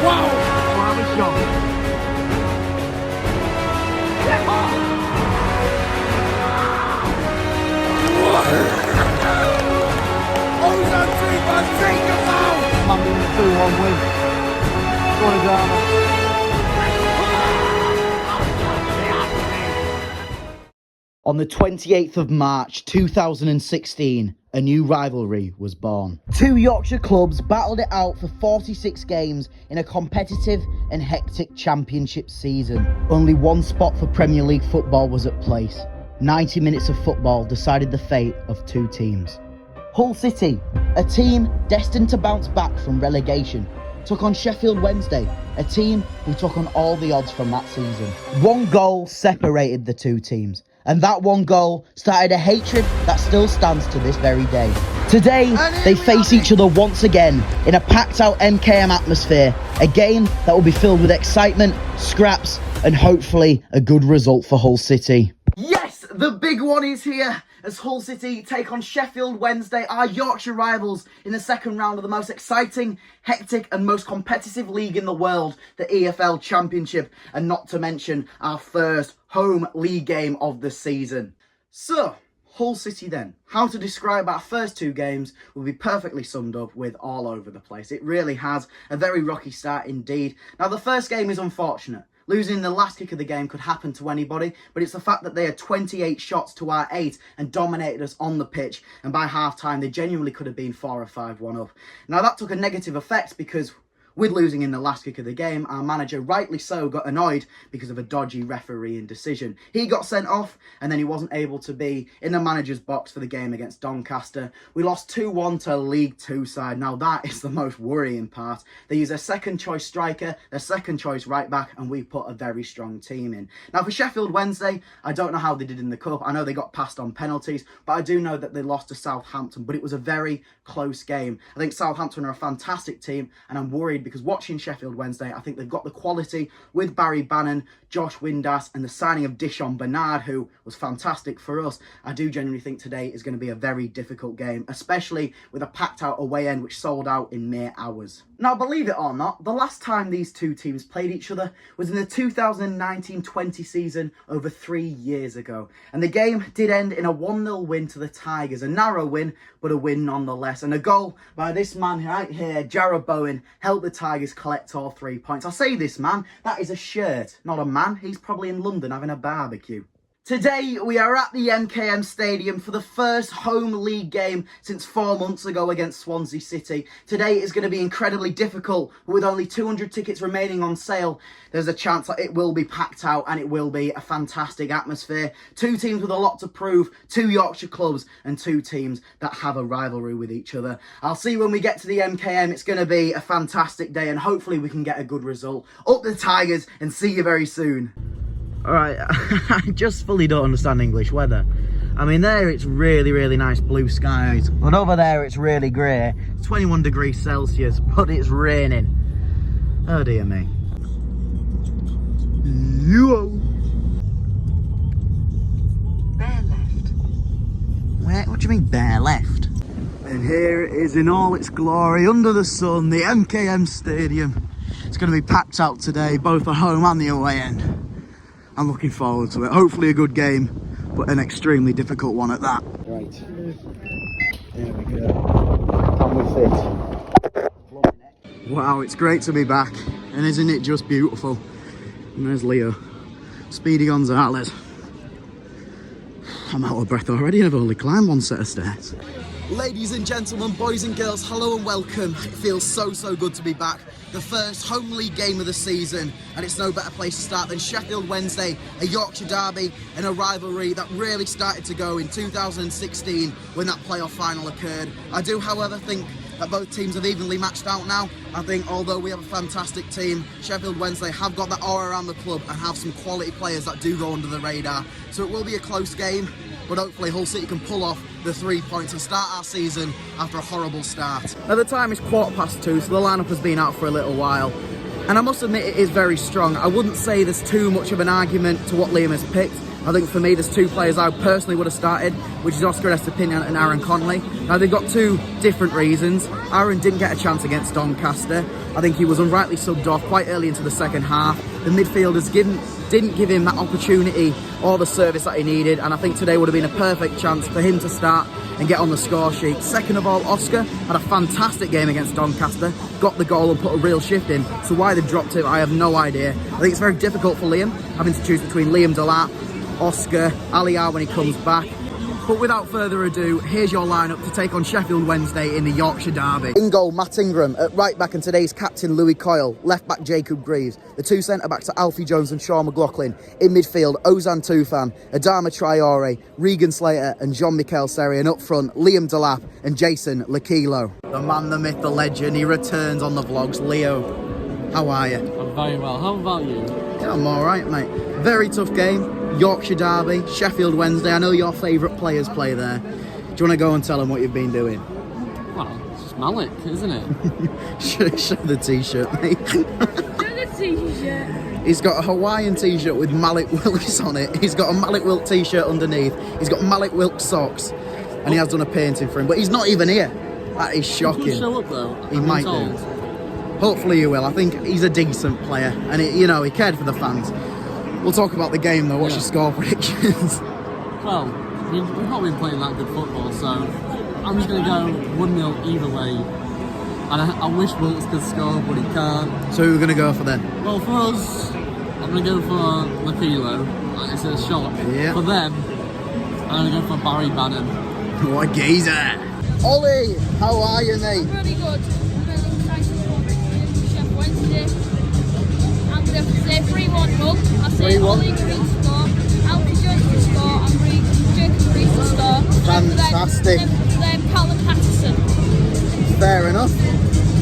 Wow! Wow, it's young. Ozan Tufan, take us out! Man in the 2-1 win. What a drama. On the 28th of March 2016, a new rivalry was born. Two Yorkshire clubs battled it out for 46 games in a competitive and hectic championship season. Only one spot for Premier League football was at place. 90 minutes of football decided the fate of two teams. Hull City, a team destined to bounce back from relegation, took on Sheffield Wednesday, a team who took on all the odds from that season. One goal separated the two teams, and that one goal started a hatred that still stands to this very day. Today, they face each other once again in a packed-out MKM atmosphere, a game that will be filled with excitement, scraps, and hopefully a good result for Hull City. Yes, the big one is here as Hull City take on Sheffield Wednesday, our Yorkshire rivals, in the second round of the most exciting, hectic and most competitive league in the world, the EFL Championship, and not to mention our first home league game of the season. So, Hull City then. How to describe our first two games will be perfectly summed up with all over the place. It really has a very rocky start indeed. Now, the first game is unfortunate. Losing the last kick of the game could happen to anybody, but it's the fact that they had 28 shots to our 8 and dominated us on the pitch, and by half-time they genuinely could have been 4 or 5-1 up. Now that took a negative effect because with losing in the last kick of the game, our manager, rightly so, got annoyed because of a dodgy refereeing decision. He got sent off, and then he wasn't able to be in the manager's box for the game against Doncaster. We lost 2-1 to League Two side. Now that is the most worrying part. They use their second choice striker, their second choice right back, and we put a very strong team in. Now for Sheffield Wednesday, I don't know how they did in the cup. I know they got passed on penalties, but I do know that they lost to Southampton, but it was a very close game. I think Southampton are a fantastic team, and I'm worried because watching Sheffield Wednesday, I think they've got the quality with Barry Bannon, Josh Windass, and the signing of Dishon Bernard, who was fantastic for us. I do genuinely think today is going to be a very difficult game, especially with a packed out away end which sold out in mere hours. Now, believe it or not, the last time these two teams played each other was in the 2019-20 season over 3 years ago. And the game did end in a 1-0 win to the Tigers. A narrow win, but a win nonetheless. And a goal by this man right here, Jarrod Bowen, helped the Tigers collect all 3 points. I say this man, that is a shirt, not a man. He's probably in London having a barbecue. Today, we are at the MKM Stadium for the first home league game since 4 months ago against Swansea City. Today is going to be incredibly difficult, but with only 200 tickets remaining on sale, there's a chance that it will be packed out and it will be a fantastic atmosphere. Two teams with a lot to prove, two Yorkshire clubs and two teams that have a rivalry with each other. I'll see you when we get to the MKM. It's going to be a fantastic day and hopefully we can get a good result. Up the Tigers and see you very soon. Alright, I just fully don't understand English weather. I mean, there it's really, really nice blue skies. But over there it's really grey. It's 21 degrees Celsius, but it's raining. Oh dear me. Yo! Bare left. Where? What do you mean, bare left? And here it is in all its glory, under the sun, the MKM Stadium. It's going to be packed out today, both the home and the away end. I'm looking forward to it. Hopefully a good game, but an extremely difficult one at that. Right. There we go. Can we fit? Wow, it's great to be back. And isn't it just beautiful? And there's Leo. Speedy Gonzalez. I'm out of breath already and I've only climbed one set of stairs. Ladies and gentlemen, boys and girls, hello and welcome. It feels so good to be back. The first home league game of the season, and it's no better place to start than Sheffield Wednesday, a Yorkshire derby and a rivalry that really started to go in 2016 when that playoff final occurred. I do, however, think that both teams have evenly matched out now. I think although we have a fantastic team, Sheffield Wednesday have got that aura around the club and have some quality players that do go under the radar. So it will be a close game, but hopefully Hull City can pull off the 3 points and start our season after a horrible start. At the time it's 2:15, so the lineup has been out for a little while. And I must admit it is very strong. I wouldn't say there's too much of an argument to what Liam has picked. I think for me, there's two players I personally would have started, which is Oscar Estepinian and Aaron Connolly. Now, they've got two different reasons. Aaron didn't get a chance against Doncaster. I think he was unrightly subbed off quite early into the second half. The midfielders didn't give him that opportunity or the service that he needed, and I think today would have been a perfect chance for him to start and get on the score sheet. Second of all, Oscar had a fantastic game against Doncaster, got the goal and put a real shift in, so why they dropped him, I have no idea. I think it's very difficult for Liam, having to choose between Liam Delap, Oscar, Aliar when he comes back. But without further ado, here's your lineup to take on Sheffield Wednesday in the Yorkshire derby. In goal, Matt Ingram. At right back and today's captain, Louis Coyle. Left back, Jacob Greaves. The two centre backs are Alfie Jones and Sean McLaughlin. In midfield, Ozan Tufan, Adama Traore, Regan Slater and Jean-Michel Seri. And up front, Liam Delap and Jason Lakilo. The man, the myth, the legend. He returns on the vlogs. Leo, how are you? I'm very well. How about you? Yeah, I'm all right, mate. Very tough game. Yorkshire derby, Sheffield Wednesday. I know your favourite players play there. Do you want to go and tell them what you've been doing? Well, it's just Malik, isn't it? Show the t-shirt, mate. Show the t-shirt. He's got a Hawaiian t-shirt with Malik Wilkes on it. He's got a Malik Wilkes t-shirt underneath. He's got Malik Wilkes socks. And he has done a painting for him. But he's not even here. That is shocking. He'll show up though. He might do. Hopefully he will. I think he's a decent player. And, he cared for the fans. We'll talk about the game though. What's your score predictions? Well, we've not been playing that good football, so I'm just going to go 1-0 either way. And I wish Wilkes could score, but he can't. So who are we going to go for then? Well, for us, I'm going to go for Lakilo. It's a shock. Yeah. For them, I'm going to go for Barry Bannon. What a geezer. Ollie, how are you, mate? Really good. Really excited for Sheffield Wednesday. I'm going to say 3-1 Hull. I say 3-1. Ollie Green to score, Alfie Jones to score, and Jacob Greaves to score. Fantastic. Then Callum Patterson. Fair enough.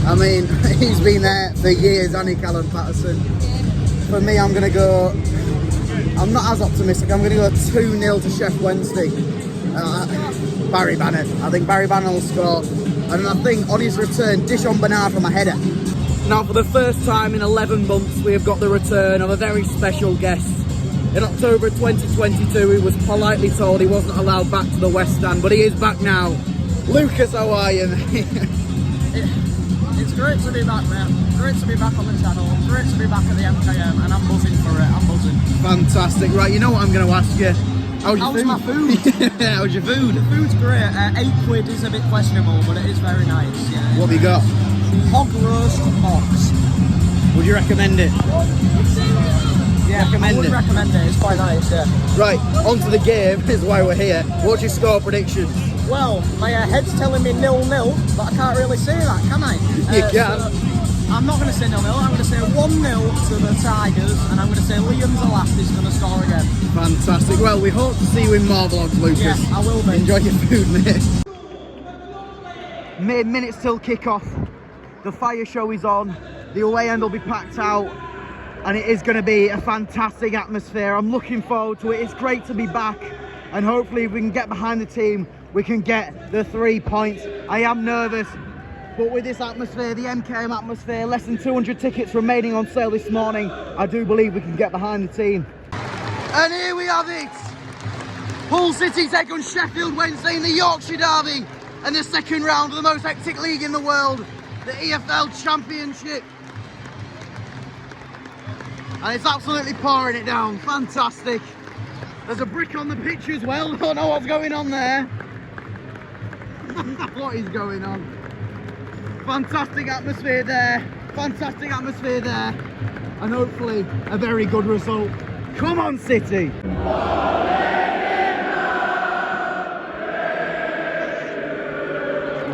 I mean, he's been there for years, hasn't he, Callum Patterson? Yeah. For me, I'm going to go... I'm not as optimistic. I'm going to go 2-0 to Sheffield Wednesday. Barry Bannon. I think Barry Bannon will score. And I think on his return, Dishon Bernard from a header. Now, for the first time in 11 months, we have got the return of a very special guest. In October 2022, he was politely told he wasn't allowed back to the West Stand, but he is back now. Lucas, how are you, mate? It's great to be back, mate. Great to be back on the channel. Great to be back at the MKM, and I'm buzzing for it. I'm buzzing. Fantastic. Right, you know what I'm going to ask you? How's my food? How's your food? The food's great. £8 is a bit questionable, but it is very nice. Yeah. What have you got? Hog roast box. Would you recommend it? Yeah, I would recommend it. It's quite nice, yeah. Right, on to the game, is why we're here. What's your score prediction? Well, my head's telling me 0-0, but I can't really say that, can I? You can. So I'm not going to say 0-0. I'm going to say 1-0 to the Tigers, and I'm going to say Liam Delap is going to score again. Fantastic. Well, we hope to see you in more vlogs, Lucas. Yeah, I will be. Enjoy your food, mate. Mere minutes till kick-off. The fire show is on. The away end will be packed out. And it is going to be a fantastic atmosphere. I'm looking forward to it. It's great to be back. And hopefully if we can get behind the team, we can get the 3 points. I am nervous. But with this atmosphere, the MKM atmosphere, less than 200 tickets remaining on sale this morning, I do believe we can get behind the team. And here we have it. Hull City take on Sheffield Wednesday in the Yorkshire derby and the second round of the most hectic league in the world, the EFL Championship. And it's absolutely pouring it down. Fantastic. There's a brick on the pitch as well. Don't know what's going on there. What is going on? Fantastic atmosphere there. Fantastic atmosphere there. And hopefully a very good result. Come on, City.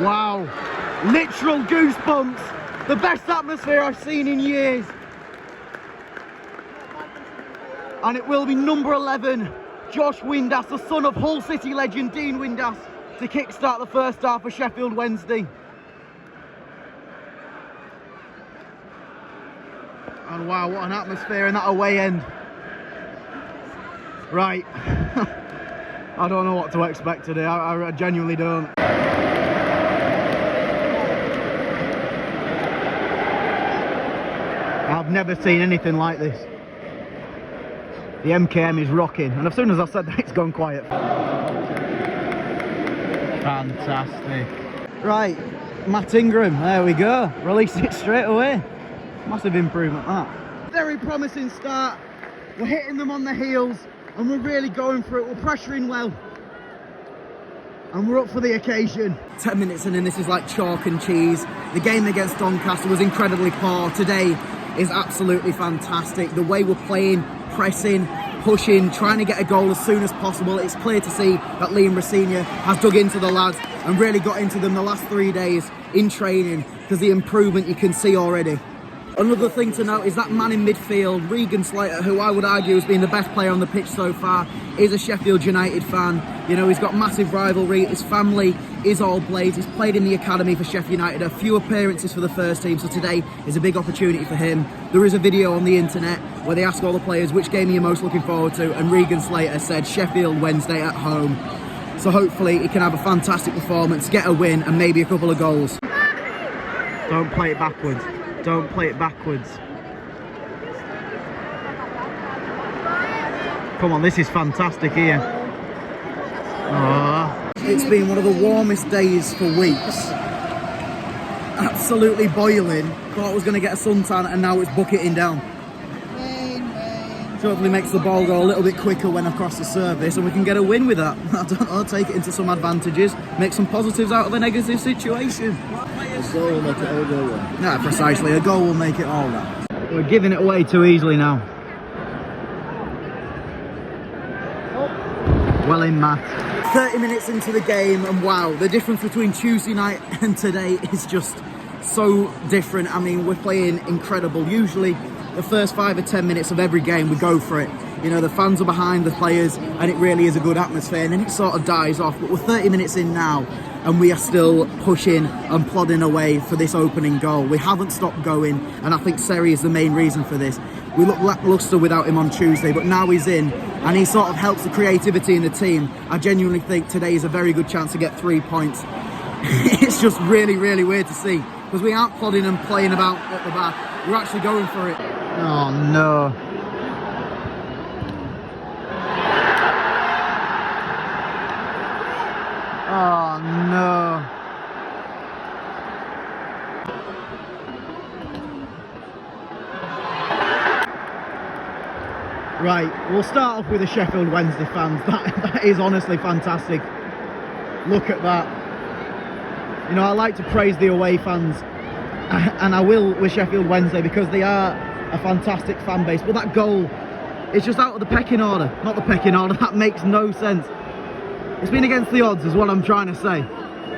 Wow. Literal goosebumps. The best atmosphere I've seen in years. And it will be number 11, Josh Windass, the son of Hull City legend Dean Windass, to kickstart the first half for Sheffield Wednesday. And wow, what an atmosphere in that away end. Right. I don't know what to expect today. I genuinely don't. I've never seen anything like this. The MKM is rocking, and as soon as I said that, it's gone quiet. Fantastic. Right, Matt Ingram, there we go. Release it straight away. Massive improvement, that. Very promising start. We're hitting them on the heels, and we're really going for it. We're pressuring well. And we're up for the occasion. 10 minutes in and this is like chalk and cheese. The game against Doncaster was incredibly poor. Today is absolutely fantastic. The way we're playing, pressing, pushing, trying to get a goal as soon as possible. It's clear to see that Liam Rosenior has dug into the lads and really got into them the last 3 days in training, because the improvement you can see already. Another thing to note is that man in midfield, Regan Slater, who I would argue has been the best player on the pitch so far, is a Sheffield United fan. You know, he's got massive rivalry. His family is all Blades. He's played in the academy for Sheffield United, a few appearances for the first team, so today is a big opportunity for him. There is a video on the internet where they ask all the players which game are you most looking forward to, and Regan Slater said Sheffield Wednesday at home. So hopefully he can have a fantastic performance, get a win and maybe a couple of goals. Don't play it backwards. Don't play it backwards. Come on, this is fantastic here. Oh. It's been one of the warmest days for weeks. Absolutely boiling. Thought I was going to get a suntan and now it's bucketing down. So hopefully makes the ball go a little bit quicker when across the surface and we can get a win with that. I'll take it into some advantages, make some positives out of a negative situation. A goal will make it all go well. No, precisely. A goal will make it all right. We're giving it away too easily now. Well in, Matt. 30 minutes into the game and wow, the difference between Tuesday night and today is just so different. I mean, we're playing incredible. Usually the first 5 or 10 minutes of every game we go for it. You know, the fans are behind the players and it really is a good atmosphere, and then it sort of dies off. But we're 30 minutes in now and we are still pushing and plodding away for this opening goal. We haven't stopped going, and I think Seri is the main reason for this. We look lacklustre without him on Tuesday, but now he's in and he sort of helps the creativity in the team. I genuinely think today is a very good chance to get 3 points. It's just really, really weird to see, because we aren't plodding and playing about at the back. We're actually going for it. Oh no. Oh no. Right, we'll start off with the Sheffield Wednesday fans. That is honestly fantastic. Look at that. You know, I like to praise the away fans, and I will with Sheffield Wednesday because they are a fantastic fan base. But that goal, it's just out of the pecking order. Not the pecking order, that makes no sense. It's been against the odds is what I'm trying to say.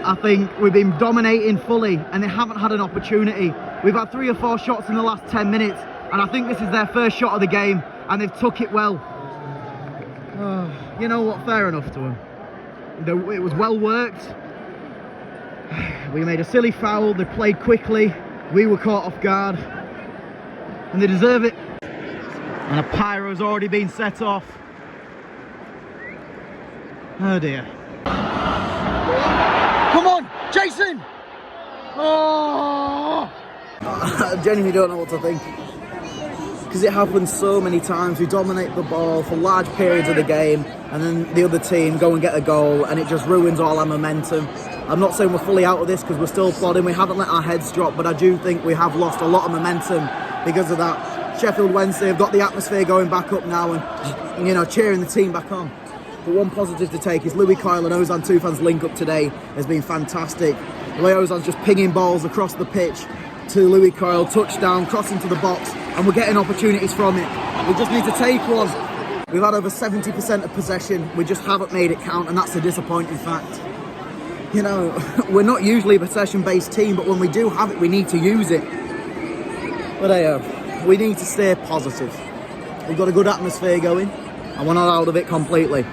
I think we've been dominating fully and they haven't had an opportunity. We've had 3 or 4 shots in the last 10 minutes and I think this is their first shot of the game and they've took it well. You know what, fair enough to them. It was well worked. We made a silly foul, they played quickly, we were caught off guard and they deserve it. And a Pyro's already been set off. Oh dear. Come on, Jason! Oh! I genuinely don't know what to think. Because it happens so many times. We dominate the ball for large periods of the game and then the other team go and get a goal and it just ruins all our momentum. I'm not saying we're fully out of this because we're still plodding. We haven't let our heads drop, but I do think we have lost a lot of momentum because of that. Sheffield Wednesday have got the atmosphere going back up now and, you know, cheering the team back on. But one positive to take is Louis Kyle and Ozan Tufan's link up today has been fantastic. The way Ozan's just pinging balls across the pitch to Louis Kyle, touchdown, crossing to the box, and we're getting opportunities from it. We just need to take one. We've had over 70% of possession, we just haven't made it count, and that's a disappointing fact. You know, we're not usually a possession-based team, but when we do have it, we need to use it. But we need to stay positive. We've got a good atmosphere going, and we're not out of it completely.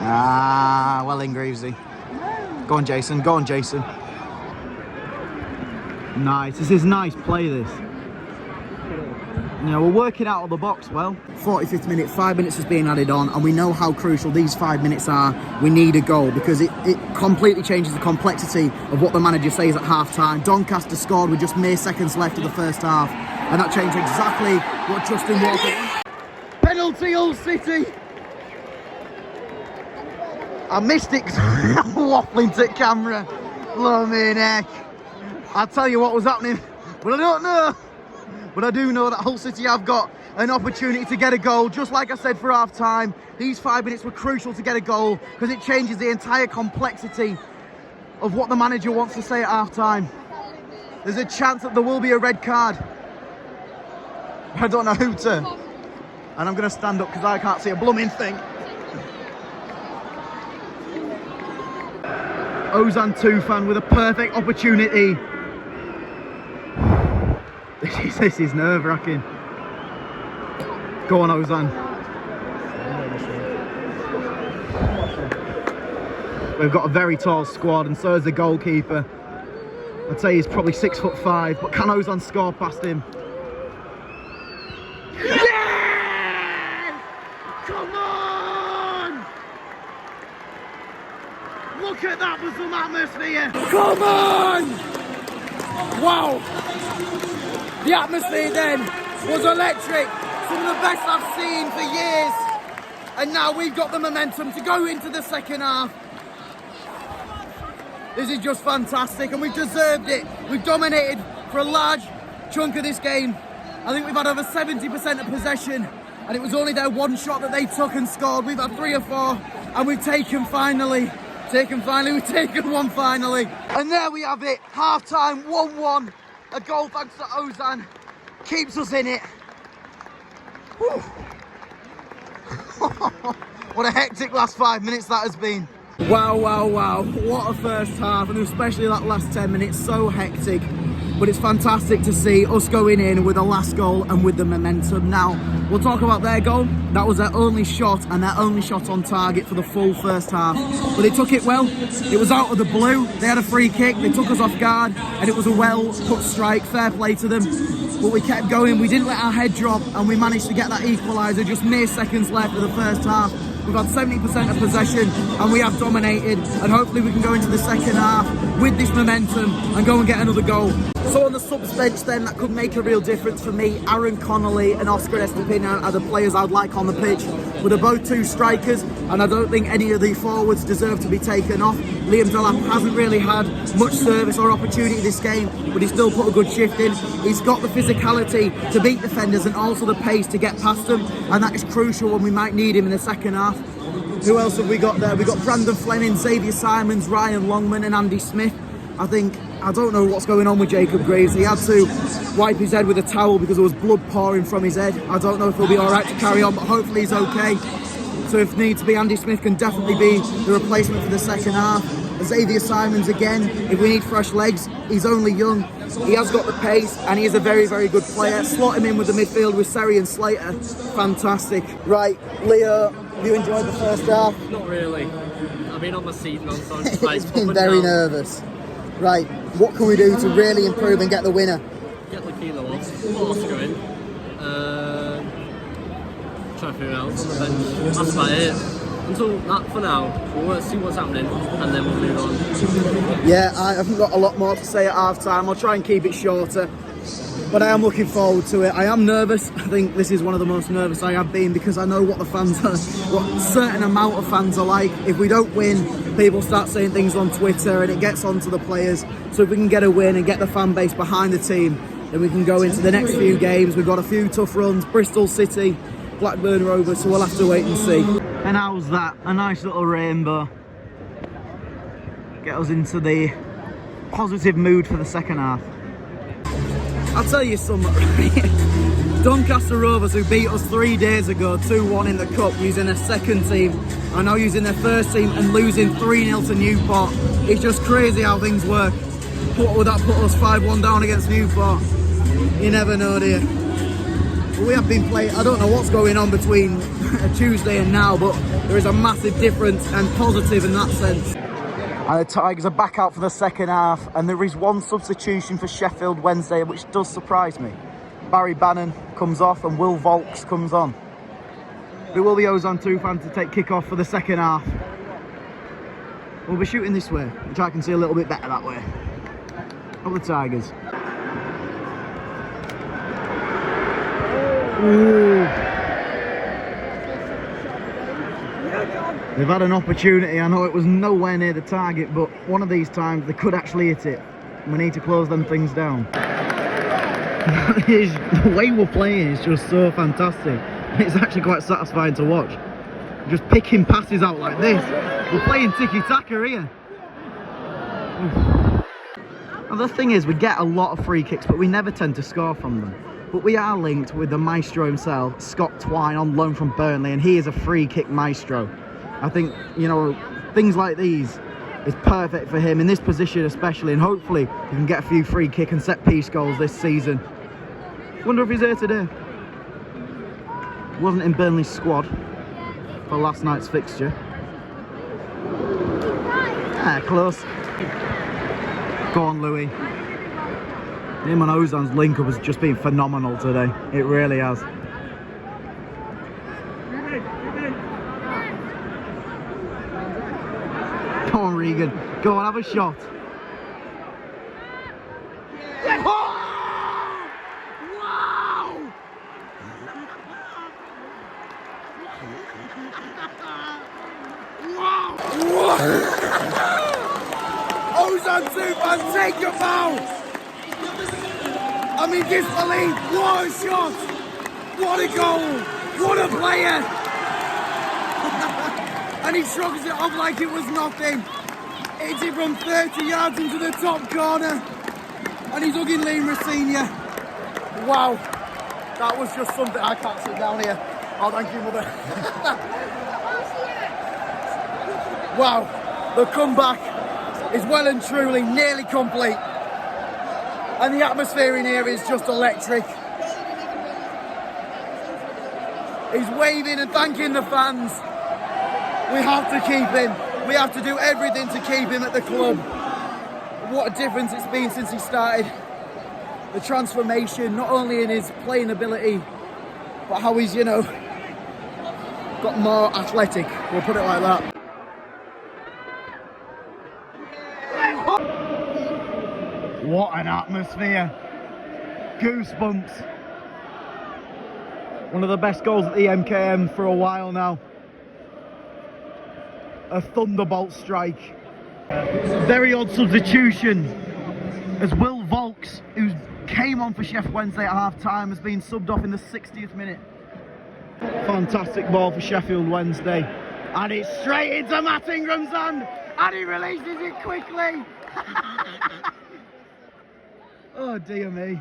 Ah, well in, Greavesy. Go on, Jason. Go on, Jason. Nice. This is nice play, this. You know, we're working out of the box well. 45th minute, 5 minutes is being added on, and we know how crucial these 5 minutes are. We need a goal because it completely changes the complexity of what the manager says at half-time. Doncaster scored with just mere seconds left of the first half, and that changed exactly what Justin Walker... penalty, Hull City. I missed it because I'm waffling to camera. Blooming heck. I'll tell you what was happening, but I don't know. But I do know that Hull City have got an opportunity to get a goal. Just like I said for half time, these 5 minutes were crucial to get a goal because it changes the entire complexity of what the manager wants to say at half time. There's a chance that there will be a red card. I don't know who to. And I'm going to stand up because I can't see a blooming thing. Ozan Tufan with a perfect opportunity. This is nerve-wracking. Go on, Ozan. We've got a very tall squad, and so is the goalkeeper. I'd say he's probably 6'5", but can Ozan score past him? Yes! Come on! Look at that for some atmosphere! Come on! Wow! The atmosphere then was electric. Some of the best I've seen for years. And now we've got the momentum to go into the second half. This is just fantastic and we've deserved it. We've dominated for a large chunk of this game. I think we've had over 70% of possession and it was only their one shot that they took and scored. We've had 3 or 4 and we've taken one finally. And there we have it, half time, 1-1. A goal thanks to Ozan, keeps us in it. What a hectic last 5 minutes that has been. Wow, wow, wow, what a first half, and especially that last 10 minutes, so hectic. But it's fantastic to see us going in with the last goal and with the momentum. Now, we'll talk about their goal. That was their only shot and their only shot on target for the full first half. But they took it well. It was out of the blue. They had a free kick. They took us off guard and it was a well-put strike. Fair play to them. But we kept going. We didn't let our head drop and we managed to get that equaliser just mere seconds left of the first half. We've had 70% of possession and we have dominated, and hopefully we can go into the second half with this momentum and go and get another goal. So on the subs bench then, that could make a real difference for me. Aaron Connolly and Oscar Estepina are the players I'd like on the pitch. But they're both 2 strikers and I don't think any of the forwards deserve to be taken off. Liam Delap hasn't really had much service or opportunity this game, but he still put a good shift in. He's got the physicality to beat defenders and also the pace to get past them, and that is crucial when we might need him in the second half. Who else have we got there? We've got Brandon Fleming, Xavier Simons, Ryan Longman and Andy Smith. I don't know what's going on with Jacob Greaves. He had to wipe his head with a towel because there was blood pouring from his head. I don't know if he'll be alright to carry on, but hopefully he's okay. So if needs be, Andy Smith can definitely be the replacement for the second half. Xavier Simons again, if we need fresh legs, he's only young. He has got the pace and he is a very, very good player. Slot him in with the midfield with Seri and Slater. Fantastic. Right, Leo, have you enjoyed the first half? Not really. I've been on my seat non-stop. It's been very nervous. Right, what can we do to really improve and get the winner? Get the kilo off, put Oscar in, try a few else on the bench. That's about it. Until that, for now, we'll see what's happening and then we'll move on. Yeah, I haven't got a lot more to say at half time. I'll try and keep it shorter, but I am looking forward to it. I am nervous. I think this is one of the most nervous I have been because I know what the fans are, what a certain amount of fans are like. If we don't win, people start saying things on Twitter and it gets onto the players. So if we can get a win and get the fan base behind the team, then we can go into the next few games. We've got a few tough runs, Bristol City, Blackburn Rovers, so we'll have to wait and see. And how's that? A nice little rainbow. Get us into the positive mood for the second half. I'll tell you something. Doncaster Rovers, who beat us 3 days ago 2-1 in the cup using their second team, are now using their first team and losing 3-0 to Newport. It's just crazy how things work. What would that put us 5-1 down against Newport? You never know, do you? But we have been playing, I don't know what's going on between Tuesday and now, but there is a massive difference and positive in that sense. And the Tigers are back out for the second half, and there is one substitution for Sheffield Wednesday, which does surprise me. Barry Bannon comes off and Will Volks comes on. It will be Ozan Tufan to take kick-off for the second half. We'll be shooting this way, which I can see a little bit better that way. Up the Tigers. Ooh. They've had an opportunity. I know it was nowhere near the target, but one of these times they could actually hit it. We need to close them things down. The way we're playing is just so fantastic. It's actually quite satisfying to watch. Just picking passes out like this. We're playing tiki-taka here. And the thing is, we get a lot of free kicks, but we never tend to score from them. But we are linked with the maestro himself, Scott Twine, on loan from Burnley, and he is a free kick maestro. I think, you know, things like these is perfect for him in this position especially, and hopefully he can get a few free kick and set piece goals this season. Wonder if he's here today. Wasn't in Burnley's squad for last night's fixture. Ah, close. Go on, Louis. Him and Ozan's link-up has just been phenomenal today. It really has. Come on, Regan. Go on, have a shot. Oh! Wow! Ozan Tufan, take your bow! I'm in disbelief. What a shot! What a goal! What a player! And he shrugs it off like it was nothing. Hits it from 30 yards into the top corner. And he's hugging Liam Rosenior. Wow. That was just something. I can't sit down here. Oh, thank you, mother. Wow. The comeback is well and truly nearly complete. And the atmosphere in here is just electric. He's waving and thanking the fans. We have to keep him. We have to do everything to keep him at the club. What a difference it's been since he started. The transformation, not only in his playing ability, but how he's, you know, got more athletic. We'll put it like that. What an atmosphere. Goosebumps. One of the best goals at the MKM for a while now. A thunderbolt strike. Very odd substitution as Will Volks, who came on for Sheffield Wednesday at half-time, has been subbed off in the 60th minute. Fantastic ball for Sheffield Wednesday. And it's straight into Matt Ingram's hand. And he releases it quickly. Oh dear me.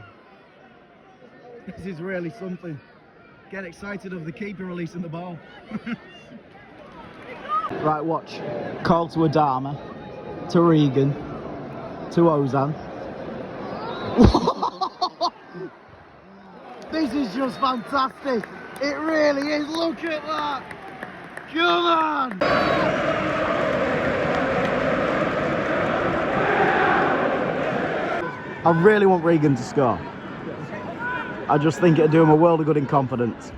This is really something. Get excited of the keeper releasing the ball. Right, watch. Call to Adama, to Regan, to Ozan. This is just fantastic. It really is. Look at that. Come on. I really want Regan to score. I just think it'd do him a world of good in confidence.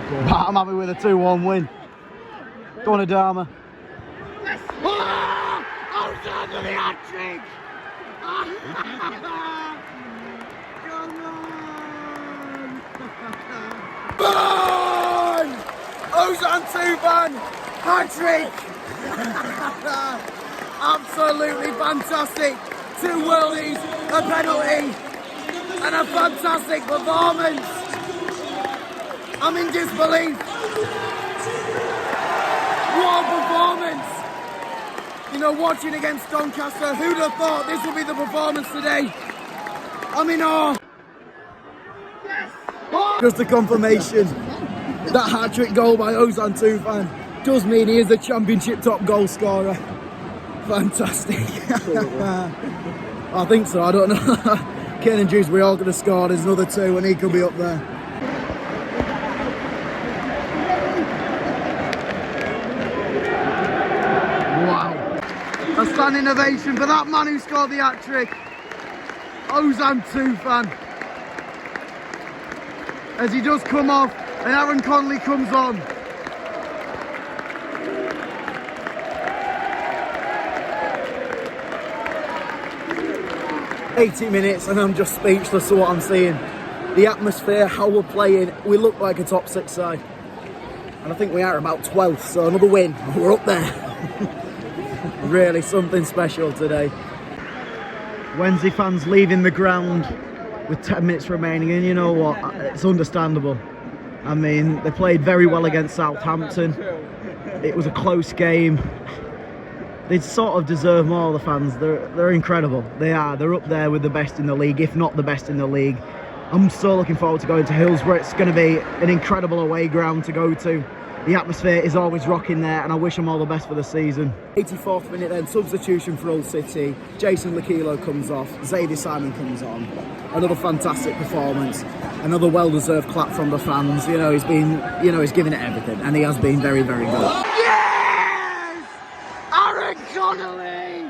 But I'm happy with a 2-1 win. Go on, Adama. Yes. Oh! Ozan to the hat-trick! Come on! Ozan Tufan, hat-trick! Absolutely fantastic. 2 worldies, a penalty, and a fantastic performance. I'm in disbelief. What a performance. You know, watching against Doncaster, who'd have thought this would be the performance today? I'm in awe. Yes. Just a confirmation. That hat-trick goal by Ozan Tufan does mean he is the championship top goal scorer. Fantastic. I think so, I don't know. Kane and Dewsbury all could have scored. There's another 2 and he could be up there. Wow. A standing ovation for that man who scored the hat-trick. Ozan Tufan. As he does come off and Aaron Conley comes on. "80 minutes and I'm just speechless to what I'm seeing. The atmosphere, how we're playing, we look like a top 6 side. and I think we are about 12th, so another win. We're up there. Really something special today. Wednesday fans leaving the ground with 10 minutes remaining, and you know what? It's understandable. I mean, they played very well against Southampton. It was a close game. They sort of deserve more, the fans. They're incredible. They are. They're up there with the best in the league, if not the best in the league. I'm so looking forward to going to Hillsborough. It's going to be an incredible away ground to go to. The atmosphere is always rocking there, and I wish them all the best for the season. 84th minute then, substitution for Hull City. Jason Lakilo comes off, Zadie Simon comes on. Another fantastic performance, another well-deserved clap from the fans. You know, he's giving it everything, and he has been very, very good. Yes! Aaron Connolly!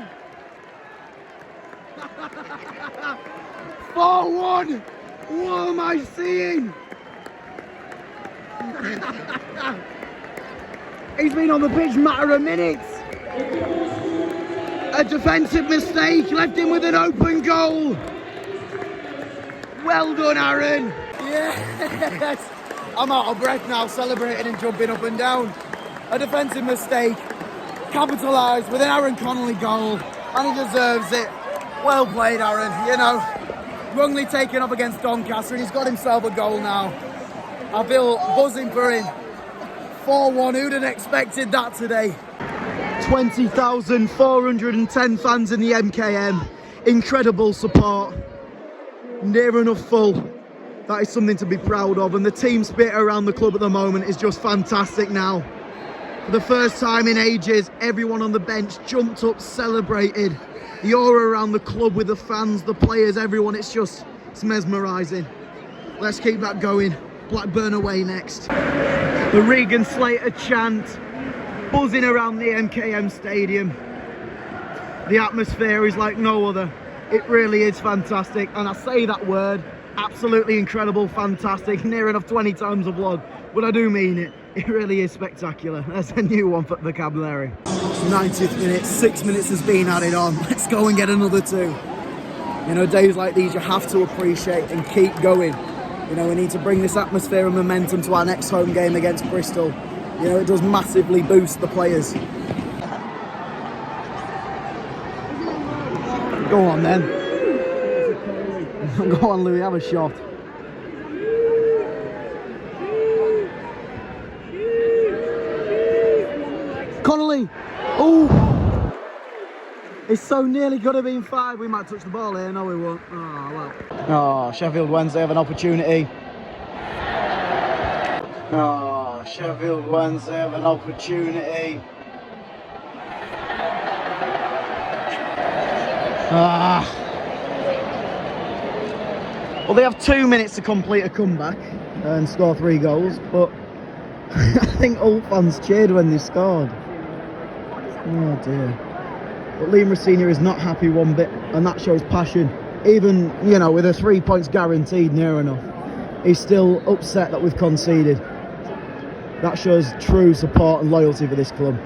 4-1! What am I seeing? He's been on the pitch matter of minutes. A defensive mistake left him with an open goal. Well done, Aaron. Yes. I'm out of breath now, celebrating and jumping up and down. A defensive mistake, capitalised with an Aaron Connolly goal, and he deserves it. Well played, Aaron. You know, wrongly taken up against Doncaster, and he's got himself a goal now. I feel buzzing for him. 4-1, who'd have expected that today? 20,410 fans in the MKM. Incredible support. Near enough full. That is something to be proud of. And the team spirit around the club at the moment is just fantastic now. For the first time in ages, everyone on the bench jumped up, celebrated. The aura around the club with the fans, the players, everyone, it's mesmerising. Let's keep that going. Blackburn away next. The Regan Slater chant buzzing around the MKM stadium. The atmosphere is like no other. It really is fantastic, and I say that word, absolutely incredible, fantastic, near enough 20 times a vlog, but I do mean it. It really is spectacular. That's a new one for vocabulary. 90th minute, 6 minutes has been added on. Let's go and get another 2. You know, days like these you have to appreciate and keep going. You know, we need to bring this atmosphere and momentum to our next home game against Bristol. You know, it does massively boost the players. Go on then. Go on, Louis, have a shot. Connolly! Oh! It's so nearly could have been 5. We might touch the ball here. No, we won't. Oh, well. Oh, Sheffield Wednesday have an opportunity. Oh, Sheffield Wednesday have an opportunity. Well, they have 2 minutes to complete a comeback and score 3 goals, but I think all fans cheered when they scored. Oh dear. But Liam Rossini is not happy one bit, and that shows passion. Even, you know, with the 3 points guaranteed near enough, he's still upset that we've conceded. That shows true support and loyalty for this club.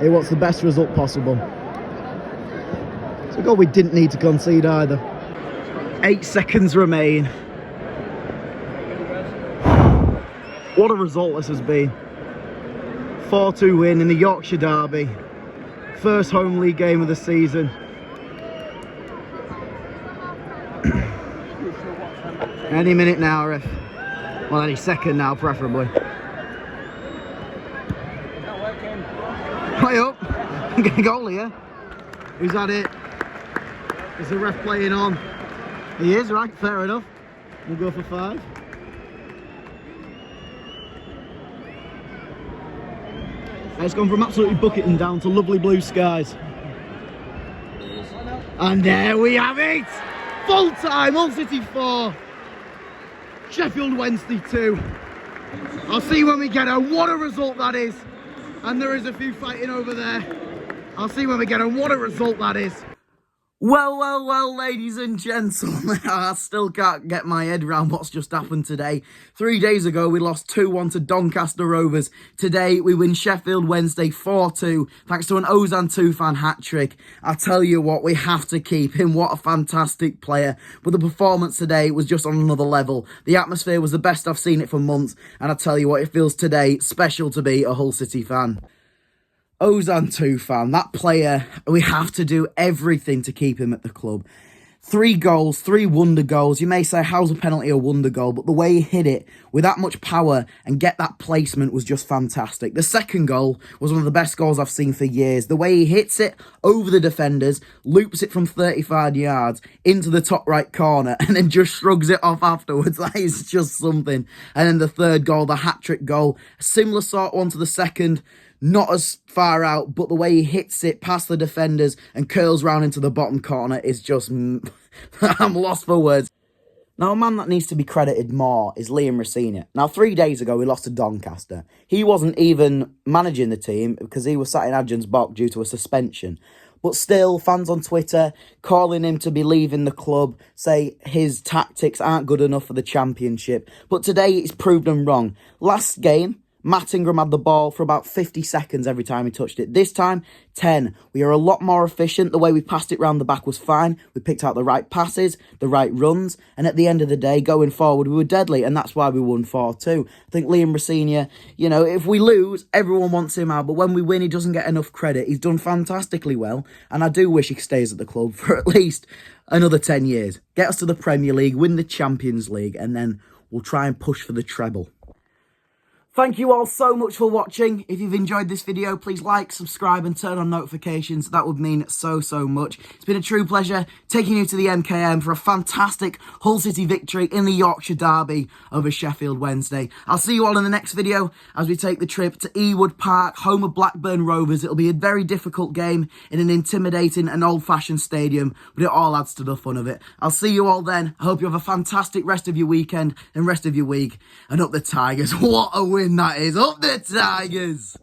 He wants the best result possible. It's a goal we didn't need to concede either. 8 seconds remain. What a result this has been. 4-2 win in the Yorkshire derby. First home league game of the season. Any minute now, ref. Well, any second now, preferably. Play up. Get a goal here. Who's had it? Is the ref playing on? He is, right? Fair enough. We'll go for 5. It's gone from absolutely bucketing down to lovely blue skies. And there we have it! Full time, Hull City 4, Sheffield Wednesday 2. I'll see when we get her. What a result that is! And there is a few fighting over there. I'll see when we get her. What a result that is! Well, ladies and gentlemen, I still can't get my head around what's just happened today. 3 days ago, we lost 2-1 to Doncaster Rovers. Today, we win Sheffield Wednesday 4-2, thanks to an Ozan Tufan hat-trick. I tell you what, we have to keep him. What a fantastic player. But the performance today was just on another level. The atmosphere was the best I've seen it for months, and I tell you what, it feels today special to be a Hull City fan. Ozan Tufan, that player, we have to do everything to keep him at the club. 3 goals, 3 wonder goals. You may say, how's a penalty a wonder goal? But the way he hit it with that much power and get that placement was just fantastic. The second goal was one of the best goals I've seen for years. The way he hits it over the defenders, loops it from 35 yards into the top right corner, and then just shrugs it off afterwards. That is just something. And then the third goal, the hat-trick goal, a similar sort one to the second. Not as far out, but the way he hits it past the defenders and curls round into the bottom corner is just... I'm lost for words. Now, a man that needs to be credited more is Liam Rosenior. Now, 3 days ago, we lost to Doncaster. He wasn't even managing the team because he was sat in Adjun's box due to a suspension. But still, fans on Twitter calling him to be leaving the club, say his tactics aren't good enough for the Championship. But today, it's proved them wrong. Last game, Matt Ingram had the ball for about 50 seconds every time he touched it. This time, 10. We are a lot more efficient. The way we passed it round the back was fine. We picked out the right passes, the right runs, and at the end of the day, going forward, we were deadly, and that's why we won 4-2. I think Liam Rosenior, you know, if we lose, everyone wants him out, but when we win, he doesn't get enough credit. He's done fantastically well, and I do wish he stays at the club for at least another 10 years. Get us to the Premier League, win the Champions League, and then we'll try and push for the treble. Thank you all so much for watching. If you've enjoyed this video, please like, subscribe and turn on notifications. That would mean so much. It's been a true pleasure taking you to the MKM for a fantastic Hull City victory in the Yorkshire derby over Sheffield Wednesday. I'll see you all in the next video as we take the trip to Ewood Park, home of Blackburn Rovers. It'll be a very difficult game in an intimidating and old-fashioned stadium, but it all adds to the fun of it. I'll see you all then. I hope you have a fantastic rest of your weekend and rest of your week. And up the Tigers. What a win that is. Up the Tigers!